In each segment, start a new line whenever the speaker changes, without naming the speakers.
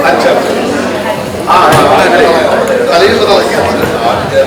अच्छा हाँ कल ही पता लग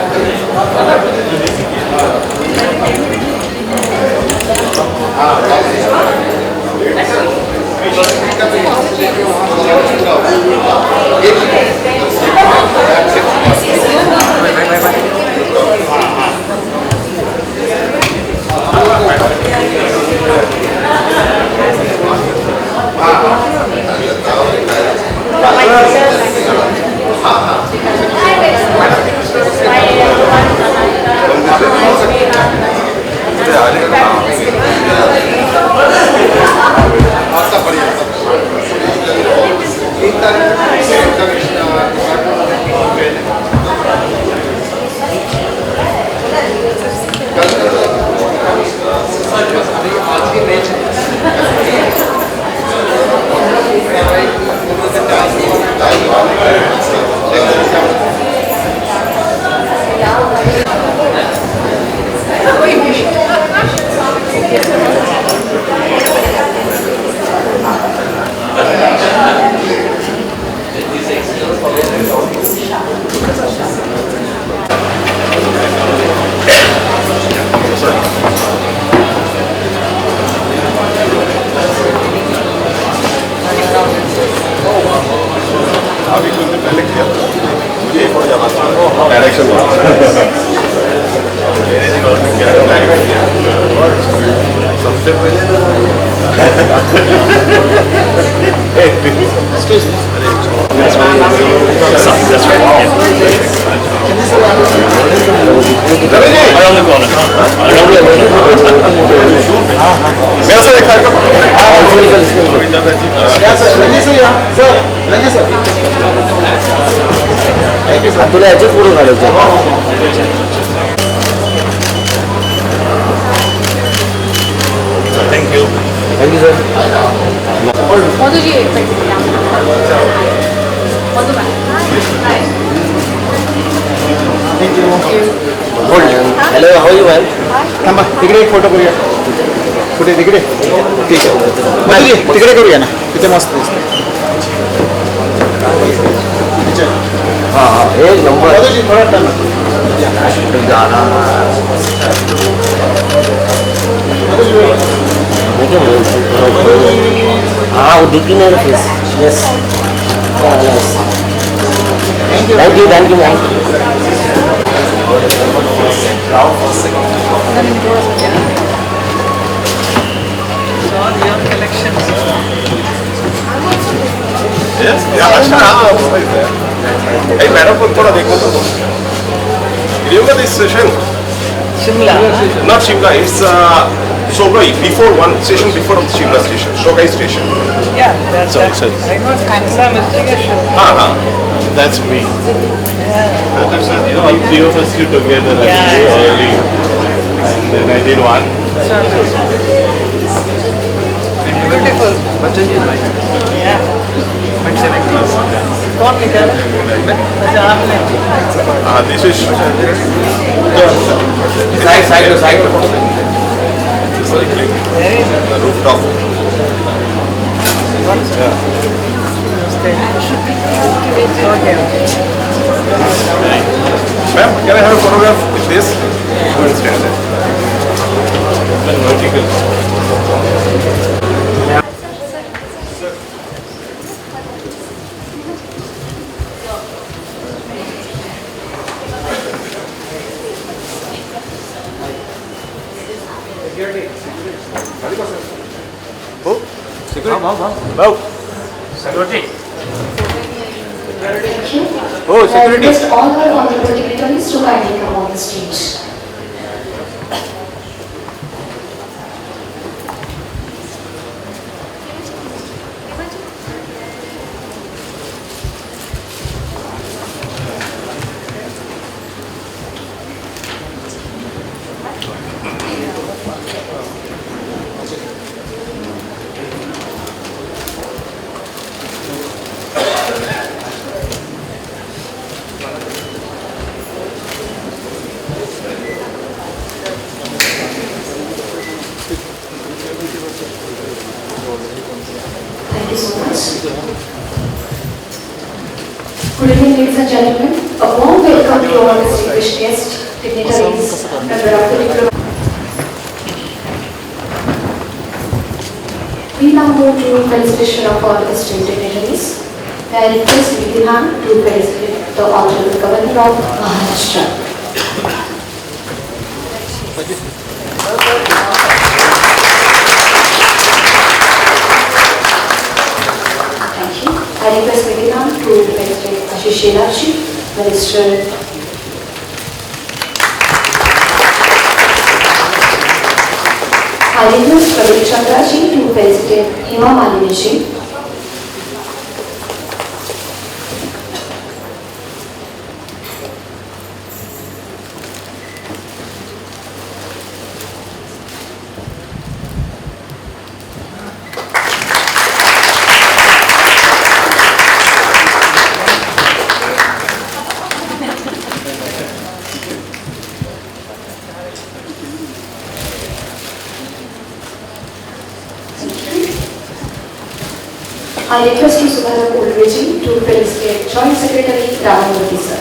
Excuse me. That's right. Around the corner. मेरा सर एक खाएगा। तुला याचे फोटो काढायचे। Thank you. Thank you, sir.
Madhu ji एक minute Madhu ma'am
Thank you.
Hold. Hello, how are you, ma'am?
थांबा तिकडे एक फोटो करूया कुठे तिकडे ठीक आहे मधुजी तिकडे करूया ना तिथे मस्त दिसतं
हाँ हाँ एक नंबर
मधुजी थोडा टाइम
गाना हाँ वो दिख ही नहीं रहा face yes thank you ma'am
Hey, madam को थोड़ा देखो तो remember this session?
Shimla
Not Shimla, it's Shogai, before one station before of the Shimla station, Shogai station.
yeah that's
So,
I know Kansa investigation
That's me.
yeah
All three of us used together early, and then I did one.
beautiful yeah कौन निकाला अच्छा आपने
This is
Side to side.
cycling,
very
the rooftop.
okay
Ma'am, can I have a photograph with this? Go and stand there.
Vertical.
Oh, security.
Request all our honorable dignitaries to kindly come on the stage. gentlemen, a warm welcome to all distinguished guests, dignitaries, member of the diplomat. We now move to felicitation of all esteemed dignitaries. May I request Vidhan to felicitate the Honorable Governor of Maharashtra. Thank you. I request Vidhan to felicitate Ashish Shelarji, Minister. I request Pradeep Chandraji to felicitate Hema Malini ji. I request you, Subhara Ulveji, to felicitate Joint Secretary Ramamurthy sir.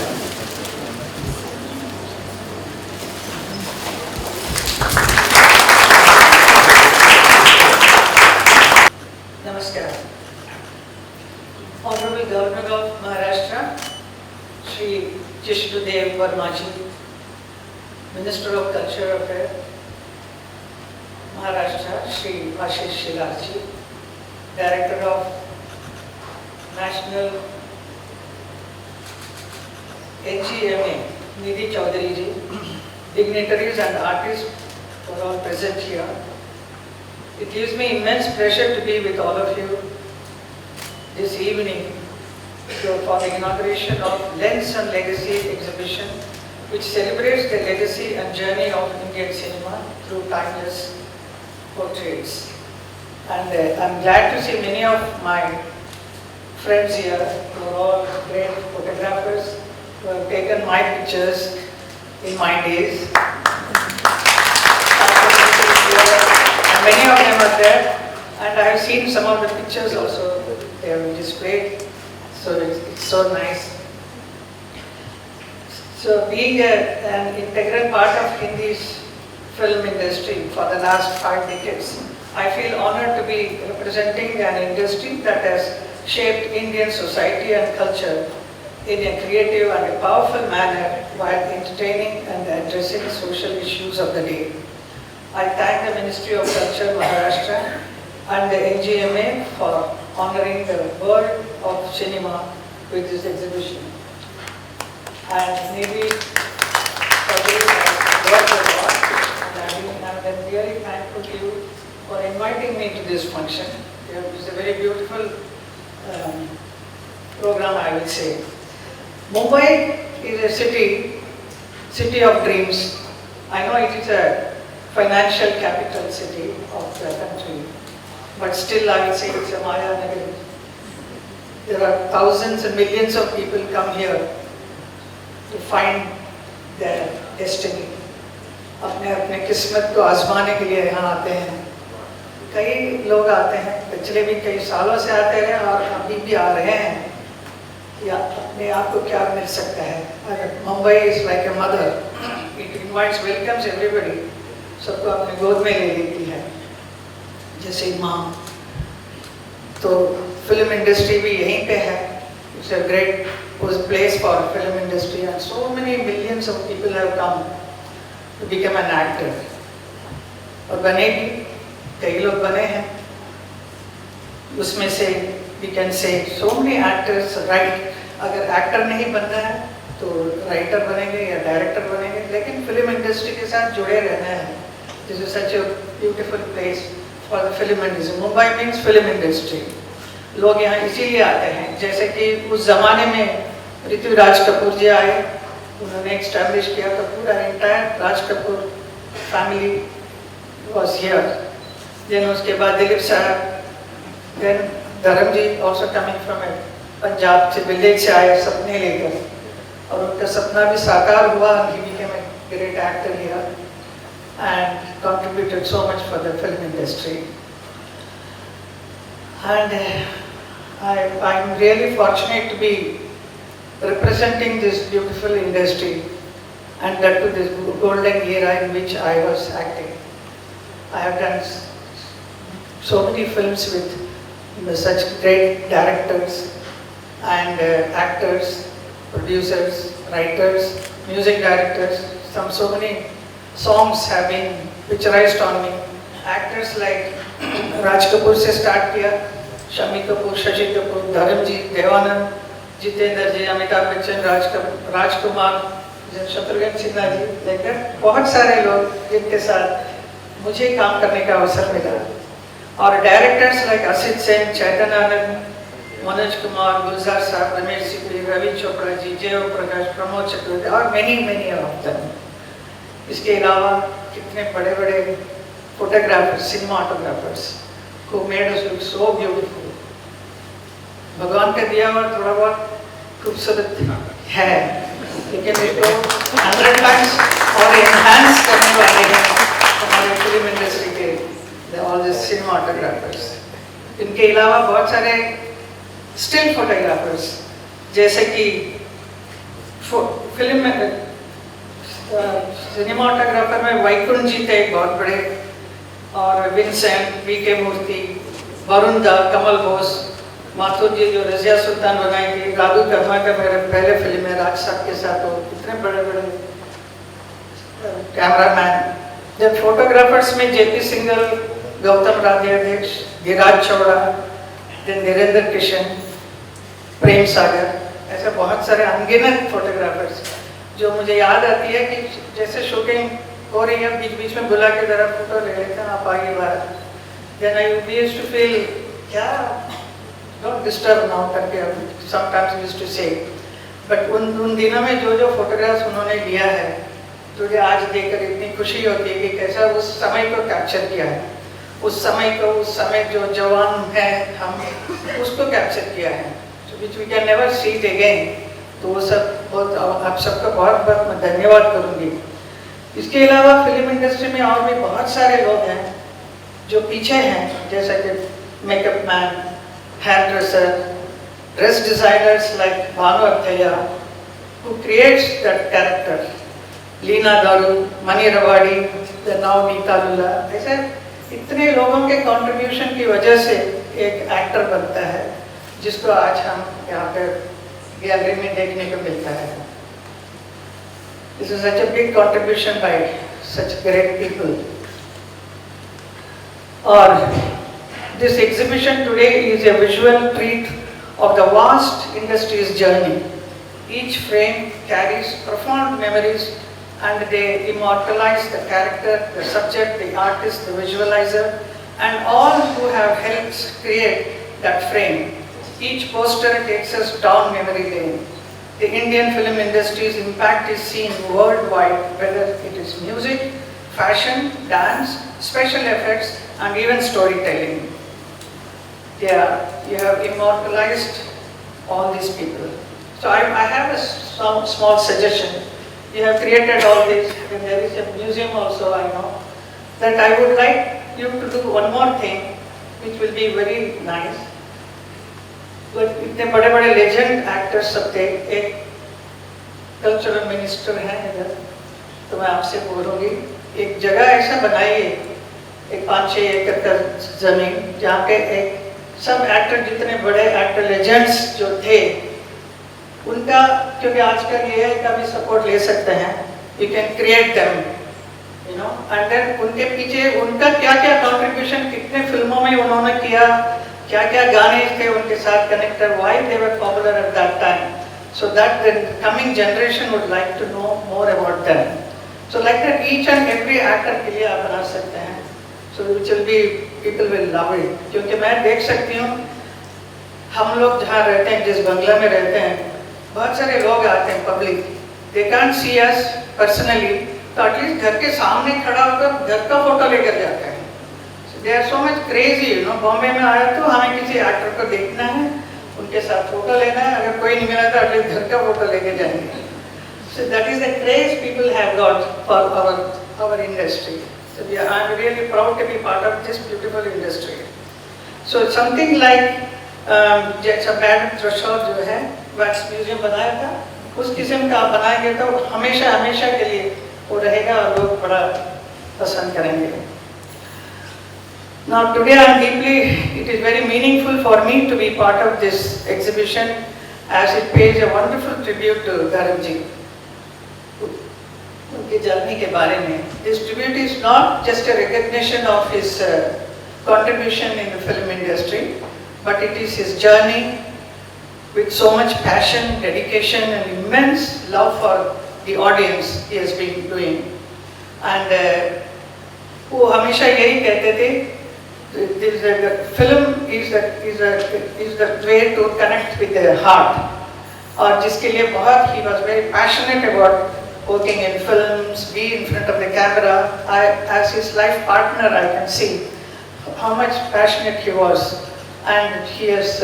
Namaskar. Honorable Governor of Maharashtra, Shri Jishnudev Varmaji, Minister of Culture Affairs, Maharashtra, Shri Ashish Shelarji, Director of National NGMA, Nidhi Chaudhary ji, dignitaries and artists who are all present here. It gives me immense pleasure to be with all of you this evening for the inauguration of Lens and Legacy exhibition, which celebrates the legacy and journey of Indian cinema through timeless portraits. And I'm glad to see many of my friends here who are all great photographers who have taken my pictures in my days. And many of them are there, and I have seen some of the pictures also they have displayed, so it's so nice. So being an integral part of Hindi's film industry for the last 5 decades, I feel honored to be representing an industry that has shaped Indian society and culture in a creative and a powerful manner while entertaining and addressing social issues of the day. I thank the Ministry of Culture, Maharashtra and the NGMA for honoring the world of cinema with this exhibition. And maybe for this I worked a lot, and I'm really thankful to you for inviting me to this function. It's a very beautiful program, I would say. Mumbai is a city of dreams. I know it is a financial capital city of the country, but still I would say it's a Maya Nagari. There are thousands and millions of people come here to find their destiny. अपने अपने किस्मत को आजमाने के लिए यहाँ आते हैं. कई लोग आते हैं, पिछले भी कई सालों से आते रहे और अभी भी आ रहे हैं कि अपने आप को क्या मिल सकता है. Mumbai is like a mother, it invites, welcomes everybody. सबको अपने गोद में ले लेती है जैसे माँ. तो फिल्म इंडस्ट्री भी यहीं पे है. It's a great place for film industry and so many millions of people have come to become an actor. और बने भी, कई लोग बने हैं. उसमें से we can say so many actors right. अगर एक्टर नहीं बनना है तो राइटर बनेंगे या डायरेक्टर बनेंगे, लेकिन फिल्म इंडस्ट्री के साथ जुड़े रहना है. This is such a beautiful place for the film industry. Mumbai means film industry. लोग यहाँ इसीलिए आते हैं. जैसे कि उस जमाने में पृथ्वीराज कपूर जी आए, उन्होंने एस्टैब्लिश किया तो पूरा entire Raj Kapoor family was here. Then उसके बाद Dilip sahab, then Dharam ji also coming from Punjab से, विलेज से आए सपने लेकर, और उनका सपना भी साकार हुआ. He became a great actor here and contributed so much for the film industry. And I'm really fortunate to be representing this beautiful industry, and that to this golden era in which I was acting. I have done so many films with such great directors and actors, producers, writers, music directors. So many songs have been picturized on me. Actors like Raj Kapoor से start किया, शम्मी कपूर, शशि कपूर, धर्मजीत, देवानंद, जितेंद्र जी, अमिताभ बच्चन, राजकुमार, शत्रुघ्न सिन्हा जी, लेकर बहुत सारे लोग जिनके साथ मुझे काम करने का अवसर मिला. और डायरेक्टर्स लाइक असित सेन, चैतन्य आनंद, मनोज कुमार, गुलजार साहब, रमेश सिप्पी, रवि चोपड़ा जी, जय प्रकाश, प्रमोद चक्रवर्ती और many ऑफ देम. इसके अलावा कितने बड़े बड़े photographers, cinematographers who made us look so beautiful. भगवान का दिया हुआ थोड़ा बहुत खूबसूरत है, लेकिन इसको 100 times और enhance करने वाले हैं हमारे फिल्म इंडस्ट्री के all the cinematographers. इनके अलावा बहुत सारे स्टिल फोटोग्राफर्स, जैसे कि फिल्म में सिनेमाटोग्राफर में वैकुंठ जी थे बहुत बड़े, और विंसेंट, वी.के. मूर्ति, वरुण दा, कमल बोस, माथुर जी जो रजिया सुल्तान बनाई थी, राधू कर्मा का मेरे पहले फिल्म है राज साहब के साथ, वो इतने बड़े बड़े कैमरामैन. जब फोटोग्राफर्स में जेपी सिंगल, गौतम राधेध्यक्ष, धीराज चौड़ा, धीरेन्द्र किशन, प्रेम सागर, ऐसे बहुत सारे अनगिनत फोटोग्राफर्स जो मुझे याद आती है कि जैसे शूटिंग हो रही है, बीच बीच में बुला के जरा फोटो ले लेते हैं, आप आइए बाहर. Then I used to feel क्या डोंट डिस्टर्ब नाउ करके sometimes used to say. But उन दिनों में जो फोटोग्राफ्स उन्होंने लिया है, मुझे आज देखकर इतनी खुशी होती है कि कैसा उस समय को कैप्चर किया है, उस समय जो जवान है हम उसको कैप्चर किया है, which we can never see it again. तो वो सब बहुत आप सबका बहुत बहुत धन्यवाद करूँगी. इसके अलावा फिल्म इंडस्ट्री में और भी बहुत सारे लोग हैं जो पीछे हैं, जैसे कि makeup man, hair dresser, dress designers like Bhanu Athaiya who creates that character, Leena Daru, Mani Rawadi, now Neeta Lulla, ऐसे इतने लोगों के कंट्रीब्यूशन की वजह से एक एक्टर बनता है जिसको आज हम यहाँ पे गैलरी में देखने को मिलता है. This is such a big contribution by such great people. Or this exhibition today is a visual treat of the vast industry's journey. Each frame carries profound memories and they immortalize the character, the subject, the artist, the visualizer, and all who have helped create that frame. Each poster takes us down memory lane. The Indian film industry's impact is seen worldwide, whether it is music, fashion, dance, special effects, and even storytelling. Yeah, you have immortalized all these people. So I have a small suggestion. You have created all this, and there is a museum also, I know, that I would like you to do one more thing, which will be very nice. इतने बड़े बड़े legend actors सब थे, एक cultural minister हैं इधर, तो मैं आपसे बोलूँगी एक जगह ऐसा बनाइए, एक 5-6 एकड़ का जमीन, जहाँ पे एक सब एक्टर जितने बड़े एक्टर लेजेंड्स जो थे उनका, क्योंकि आजकल ये है का भी सपोर्ट ले सकते हैं, you can create them, you know, and then उनके पीछे उनका क्या क्या कॉन्ट्रीब्यूशन, कितने फिल्मों में उन्होंने किया, क्या क्या गाने थे उनके साथ connected, why they were popular at that time, so that the coming generation would like to know more about them. So like that each and every actor के लिए आप बना सकते हैं, so which will be people will love it. क्योंकि मैं देख सकती हूँ हम लोग जहाँ रहते हैं, जिस बंगला में रहते हैं, बहुत सारे लोग आते हैं public, they can't see us personally, तो एटलीस्ट घर के सामने खड़ा होकर घर का फोटो लेकर जाते हैं. They are so much crazy, you know. Bombay में आया तो हमें किसी एक्टर को देखना है, उनके साथ फोटो लेना है, अगर कोई नहीं मिला तो एटलीस्ट घर का फोटो लेके जाएंगे. So that is the craze people have got for our industry. So I am really proud to be part of this beautiful industry. So something like Jabad Threshold जो है, वैक्स म्यूजियम बनाया था, उस किस्म का आप बनाएंगे तो हमेशा हमेशा के लिए वो रहेगा और लोग बड़ा पसंद करेंगे. Now today it is very meaningful for me to be part of this exhibition as it pays a wonderful tribute to Dharamji. उनकी जर्नी के बारे में. This tribute is not just a recognition of his contribution in the film industry, but it is his journey with so much passion, dedication and immense love for the audience he has been doing. And वो हमेशा यही कहते थे, the film is the way to connect with the heart. और जिसके लिए बहुत he was very passionate about working in films, be in front of the camera. As his life partner, I can see how much passionate he was, and he has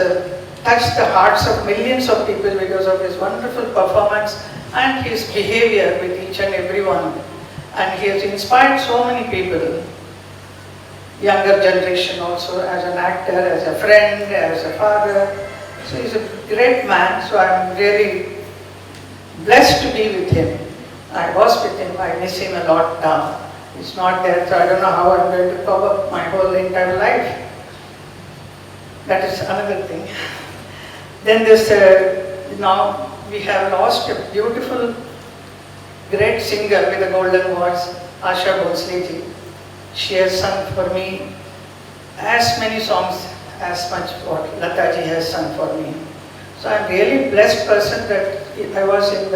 touched the hearts of millions of people because of his wonderful performance and his behavior with each and everyone. And he has inspired so many people, younger generation also, as an actor, as a friend, as a father. So he's a great man, so I'm really blessed to be with him. I was with him, I miss him a lot now. He's not there, so I don't know how I'm going to cover my whole entire life. That is another thing. Then this, now we have lost a beautiful, great singer with a golden voice, Asha Bhonsle ji. She has sung for me as many songs as much what Lata ji has sung for me. So I'm really blessed person that I was in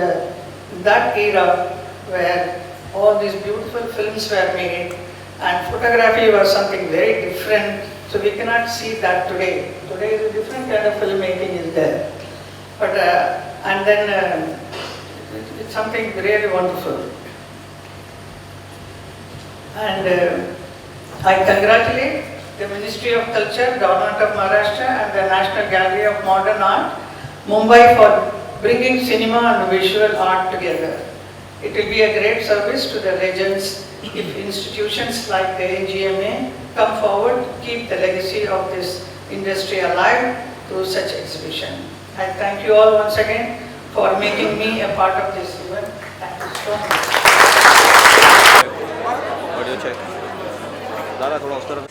that era where all these beautiful films were made and photography was something very different. So we cannot see that today. Today is a different kind of filmmaking is there. But and then it's something really wonderful. And I congratulate the Ministry of Culture, Government of Maharashtra and the National Gallery of Modern Art, Mumbai for bringing cinema and visual art together. It will be a great service to the legends if institutions like the AGMA come forward to keep the legacy of this industry alive through such exhibition. I thank you all once again for making me a part of this event. Thank you so much.
Audio check ज़्यादा थोड़ा उस तरफ.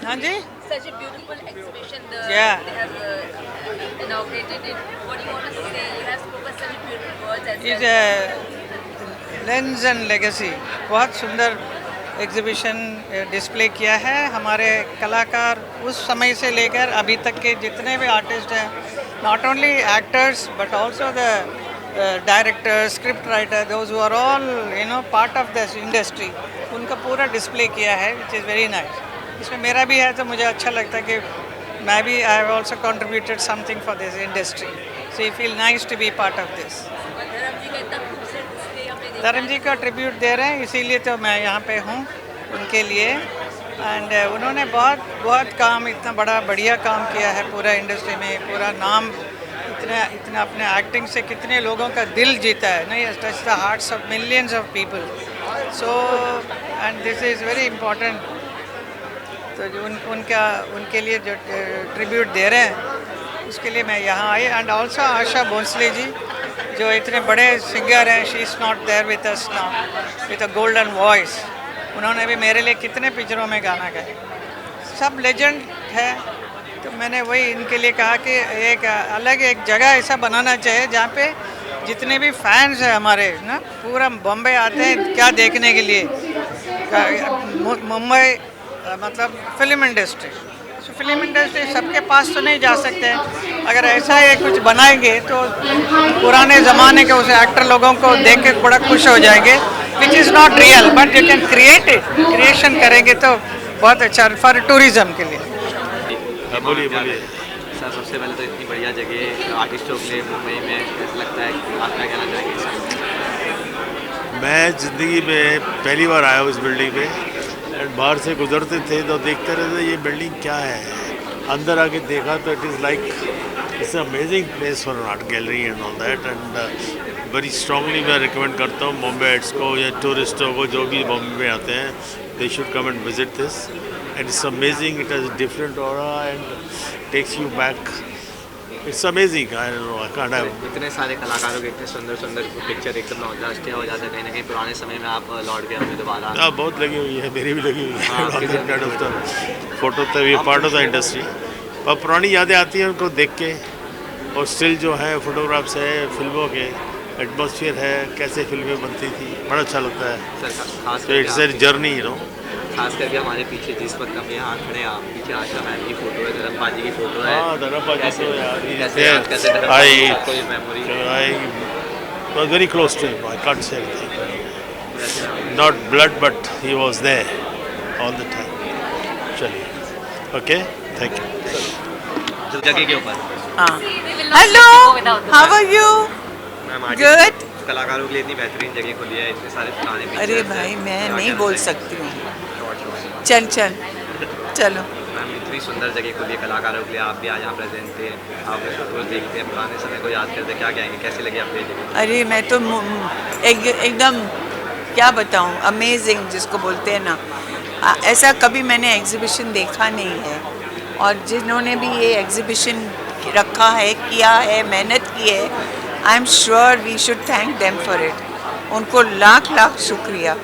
हाँ जी.
Such a beautiful exhibition
Yeah.
they have inaugurated it. What do you want to say? You have spoken such beautiful words as
Is
well.
a lens and legacy. बहुत सुंदर exhibition display किया है. हमारे कलाकार उस समय से लेकर अभी तक के जितने भी आर्टिस्ट हैं, not only actors but also the director, script writer, those who are all part of this industry, उनका पूरा डिस्प्ले किया है, विच इज़ वेरी नाइस. इसमें मेरा भी है तो मुझे अच्छा लगता है कि मैं भी I have also contributed something for this industry. So you feel nice to be part of this. Dharam ji का ट्रिब्यूट दे रहे हैं, इसीलिए तो मैं यहाँ पे हूँ उनके लिए. एंड उन्होंने बहुत काम, इतना बड़ा बढ़िया काम किया है पूरा इंडस्ट्री में. पूरा नाम इतना अपने एक्टिंग से कितने लोगों का दिल जीता है. नहीं, touch the hearts of millions of people. So and this is very important. तो जो उनके लिए जो ट्रिब्यूट दे रहे हैं उसके लिए मैं यहाँ आई. एंड ऑल्सो आशा भोंसले जी जो इतने बड़े सिंगर हैं, she is not there with us now with a golden voice. उन्होंने भी मेरे लिए कितने पिक्चरों में गाना गाया. सब लेजेंड है. तो मैंने वही इनके लिए कहा कि एक जगह ऐसा बनाना चाहिए जहाँ पे जितने भी फैंस हैं हमारे ना, पूरा बॉम्बे आते हैं क्या देखने के लिए. मुंबई मतलब फिल्म इंडस्ट्री. फिल्म इंडस्ट्री सबके पास तो नहीं जा सकते हैं. अगर ऐसा ही कुछ बनाएंगे तो पुराने ज़माने के उस एक्टर लोगों को देख के बड़ा खुश हो जाएंगे, which is not real. But you can create it. Creation करेंगे तो बहुत अच्छा फॉर टूरिज़्म के लिए.
बोलिए
सर, सबसे पहले तो इतनी बढ़िया जगह आर्टिस्टों के लिए मुंबई में कैसा लगता है, आप क्या कहना चाहेंगे?
मैं ज़िंदगी में पहली बार आया हूँ इस बिल्डिंग में. एंड बाहर से गुजरते थे तो देखते रहते ये बिल्डिंग क्या है. अंदर आके देखा तो it is like it's amazing place for an art gallery and all that. And very strongly मैं रिकमेंड करता हूँ मुंबईट्स को या टूरिस्टों को जो भी बॉम्बे में आते हैं, they should come and visit this. And it's amazing. It has a different aura and takes you back it's amazing, I don't know, I can't have.
इतने सारे कलाकारों के इतने सुंदर सुंदर पिक्चर एकदम नॉस्टैल्जिया हो जाता है कहीं ना कहीं पुराने समय में आप लौट गए होंगे दोबारा।
हाँ, बहुत लगी हुई है, मेरी भी लगी हुई
हाँ, आपकी भी
है। ऑफ द फोटो तो ये पार्ट ऑफ द इंडस्ट्री, और पुरानी यादें आती हैं उनको देख के, और स्टिल जो है फोटोग्राफ्स है फिल्मों के, एटमॉस्फेयर है, कैसे फिल्में बनती थी, बड़ा अच्छा लगता है।
सर खास
तो it's a journey, you know.
खास करके हमारे पीछे जिस वक्त हम यहाँ खड़े हैं, आप पीछे आशा मैम की फोटो है, धर्म पाजी की फोटो है।
हाँ, धर्म पाजी
कैसे
तो यार,
कैसे याद करते हैं धर्म पाजी की कोई memory?
I was very close to him. I can't say anything. Not blood, but he was there all the time. चलिए, okay, thank you.
जो जगह के ऊपर
hello, how are you?
Ma'am
Good.
कलाकारों के लिए इतनी बेहतरीन जगह खुली है, इतने सारे पुराने pictures
अरे
हैं।
भाई मैं
क्या
नहीं
कहना
बोल
है?
सकती हूँ।
Short.
चल चल चलो।
मैम इतनी सुंदर जगह खुली है कलाकारों के लिए, आप भी आज यहाँ प्रेजेंट थे, आप फोटोज देखते हैं, पुराने समय को याद करते, क्या कहेंगे, कैसे लगी आपको ये जगह?
अरे मैं तो एकदम क्या बताऊँ, अमेजिंग जिसको बोलते हैं ना, ऐसा कभी मैंने एग्जीबिशन देखा नहीं है। और जिन्होंने भी ये एग्जीबिशन रखा है, किया है, मेहनत की है, I am sure we should thank them for it. उनको लाख लाख शुक्रिया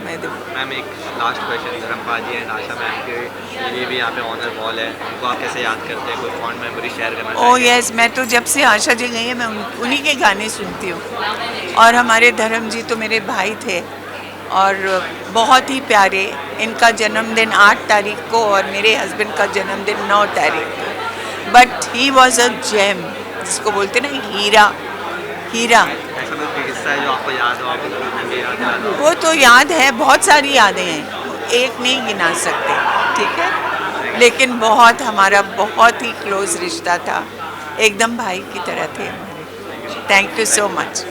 मैं दूँ।
मैम एक लास्ट क्वेश्चन, धर्म पाजी एंड आशा मैम के लिए भी यहाँ पे ऑनर वॉल है, उनको आप कैसे याद करते हैं, कोई फॉन्ड मेमोरी शेयर करना
ओह
चाहेंगे?
यस, मैं तो जब से आशा जी गई है मैं उन्हीं के गाने सुनती हूँ। और हमारे धर्म जी तो मेरे भाई थे और बहुत ही प्यारे। इनका जन्मदिन 8 तारीख को और मेरे हस्बैंड का जन्मदिन 9 तारीख को। But he was a gem, जिसको बोलते ना हीरा, हीरा।
ऐसा कोई किस्सा है जो आपको याद हो, आपको हमें याद दिला दो?
वो तो याद है, बहुत सारी यादें हैं, एक नहीं गिना सकते, ठीक है। लेकिन बहुत हमारा बहुत ही क्लोज रिश्ता था, एकदम भाई की तरह थे हमारे। Thank you so much.